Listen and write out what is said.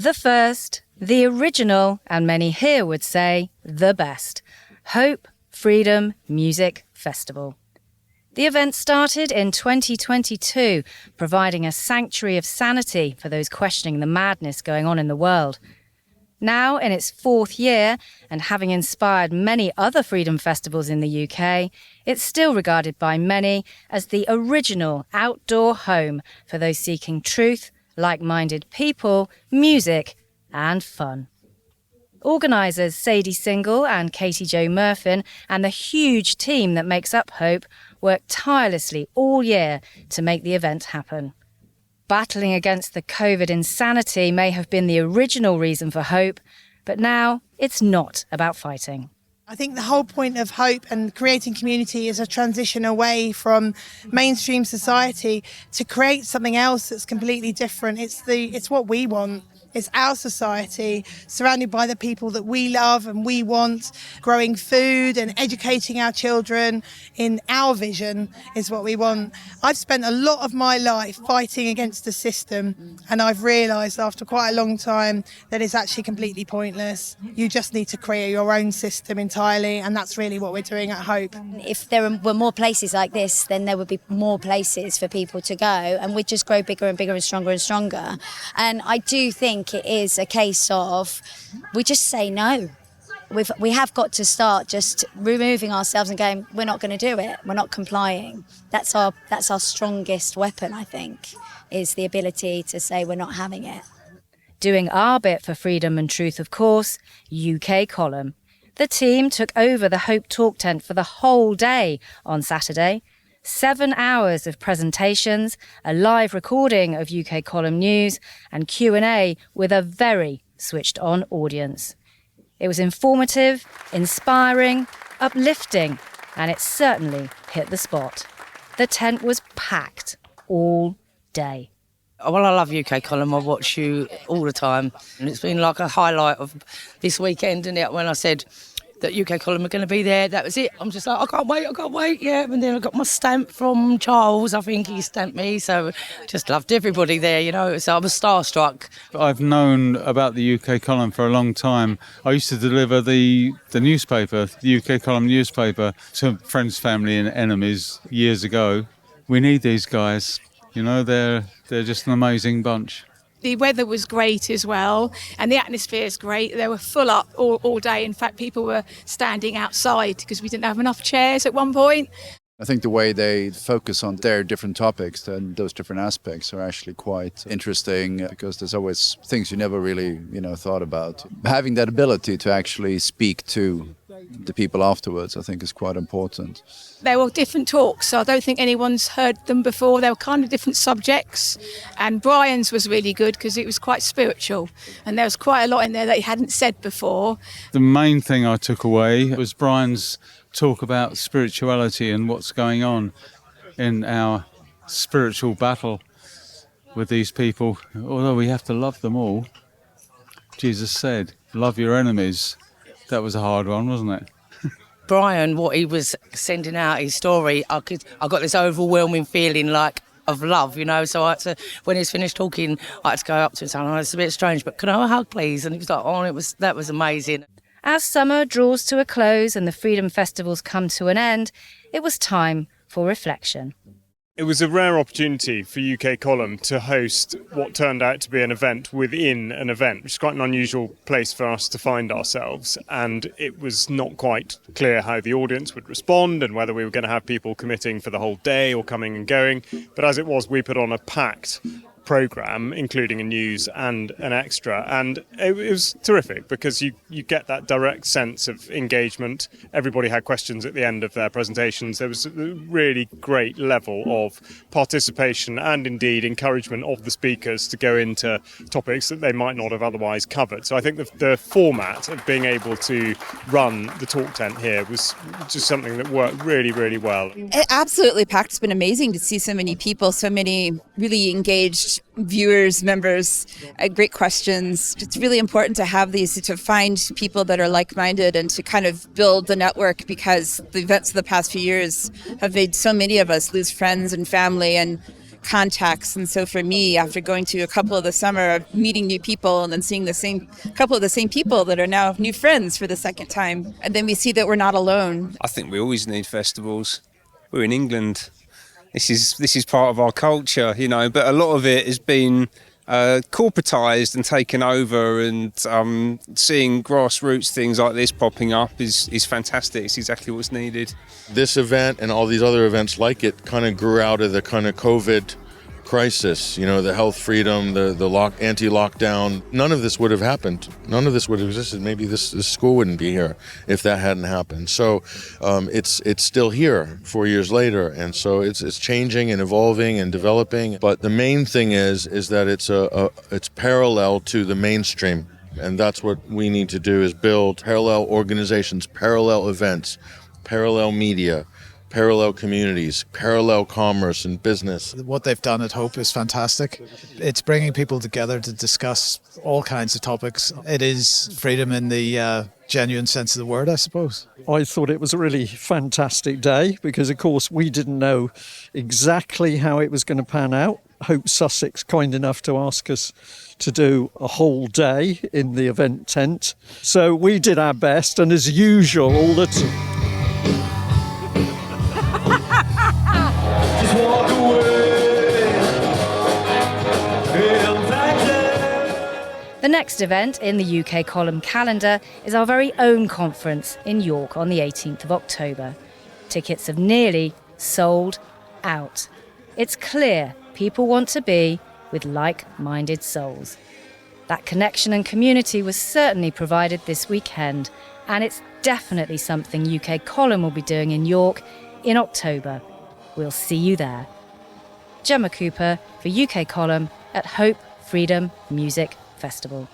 The first, the original, and many here would say the best, Hope, Freedom, Music Festival. The event started in 2022, providing a sanctuary of sanity for those questioning the madness going on in the world. Now, in its fourth year, and having inspired many other freedom festivals in the UK, it's still regarded by many as the original outdoor home for those seeking truth, like-minded people, music, and fun. Organisers Sadie Single and Katie Jo Murphin and the huge team that makes up Hope worked tirelessly all year to make the event happen. Battling against the COVID insanity may have been the original reason for Hope, but now it's not about fighting. I think the whole point of Hope and creating community is a transition away from mainstream society to create something else that's completely different. It's what we want. It's our society, surrounded by the people that we love and we want. Growing food and educating our children in our vision is what we want. I've spent a lot of my life fighting against the system, and I've realised after quite a long time that it's actually completely pointless. You just need to create your own system entirely, and that's really what we're doing at Hope. If there were more places like this, then there would be more places for people to go, and we'd just grow bigger and bigger and stronger and stronger. And I do think it is a case of we just say no. We have got to start just removing ourselves and going, we're not going to do it, we're not complying. That's our strongest weapon, I think, is the ability to say we're not having it. Doing our bit for freedom and truth, of course, UK Column. The team took over the Hope Talk tent for the whole day on Saturday. 7 hours of presentations, a live recording of UK Column news, and Q&A with a very switched-on audience. It was informative, inspiring, uplifting, and it certainly hit the spot. The tent was packed all day. Well, I love UK Column. I watch you all the time. And it's been like a highlight of this weekend, isn't it? When I said that UK Column are going to be there, that was it. I'm just like, I can't wait, yeah. And then I got my stamp from Charles, I think he stamped me, so just loved everybody there, you know, so I was starstruck. I've known about the UK Column for a long time. I used to deliver the newspaper, the UK Column newspaper, to friends, family and enemies years ago. We need these guys, you know, they're just an amazing bunch. The weather was great as well, and the atmosphere is great. They were full up all day. In fact, people were standing outside because we didn't have enough chairs at one point. I think the way they focus on their different topics and those different aspects are actually quite interesting, because there's always things you never really, thought about. Having that ability to actually speak to the people afterwards, I think, is quite important. They were different talks, so I don't think anyone's heard them before. They were kind of different subjects, and Brian's was really good because it was quite spiritual, and there was quite a lot in there that he hadn't said before. The main thing I took away was Brian's talk about spirituality and what's going on in our spiritual battle with these people. Although we have to love them all, Jesus said, love your enemies. That was a hard one, wasn't it? Brian, what he was sending out, his story, I got this overwhelming feeling like of love, so I had to, when he was finished talking, I had to go up to him and say, oh, it's a bit strange, but can I have a hug, please? And he was like, that was amazing. As summer draws to a close and the Freedom Festivals come to an end, it was time for reflection. It was a rare opportunity for UK Column to host what turned out to be an event within an event, which is quite an unusual place for us to find ourselves. And it was not quite clear how the audience would respond and whether we were going to have people committing for the whole day or coming and going. But as it was, we put on a packed programme, including a news and an extra, and it was terrific because you get that direct sense of engagement. Everybody had questions at the end of their presentations. There was a really great level of participation and indeed encouragement of the speakers to go into topics that they might not have otherwise covered. So I think the format of being able to run the talk tent here was just something that worked really, really well. It absolutely packed. It's been amazing to see so many people, so many really engaged viewers, members, great questions. It's really important to have these, to find people that are like-minded and to kind of build the network, because the events of the past few years have made so many of us lose friends and family, and contacts. And so for me, after going to a couple of the summer, meeting new people and then seeing the same couple of the same people that are now new friends for the second time. And then we see that we're not alone. I think we always need festivals. We're in England. This is part of our culture, you know, but a lot of it has been corporatised and taken over, and seeing grassroots things like this popping up is fantastic. It's exactly what's needed. This event and all these other events like it kind of grew out of the kind of COVID crisis, you know, the health freedom, the anti-lockdown. None of this would have happened. None of this would have existed. Maybe this school wouldn't be here if that hadn't happened. So it's still here 4 years later, and so it's changing and evolving and developing. But the main thing is that it's parallel to the mainstream, and that's what we need to do, is build parallel organizations, parallel events, parallel media, parallel communities, parallel commerce and business. What they've done at Hope is fantastic. It's bringing people together to discuss all kinds of topics. It is freedom in the genuine sense of the word, I suppose. I thought it was a really fantastic day because, of course, we didn't know exactly how it was going to pan out. Hope Sussex kind enough to ask us to do a whole day in the event tent. So we did our best, and as usual, all the The next event in the UK column calendar is our very own conference in York on the 18th of October. Tickets have nearly sold out. It's clear people want to be with like-minded souls. That connection and community was certainly provided this weekend, and it's definitely something UK column will be doing in York in October. We'll see you there. Gemma Cooper for UK column at Hope Freedom Music Festival.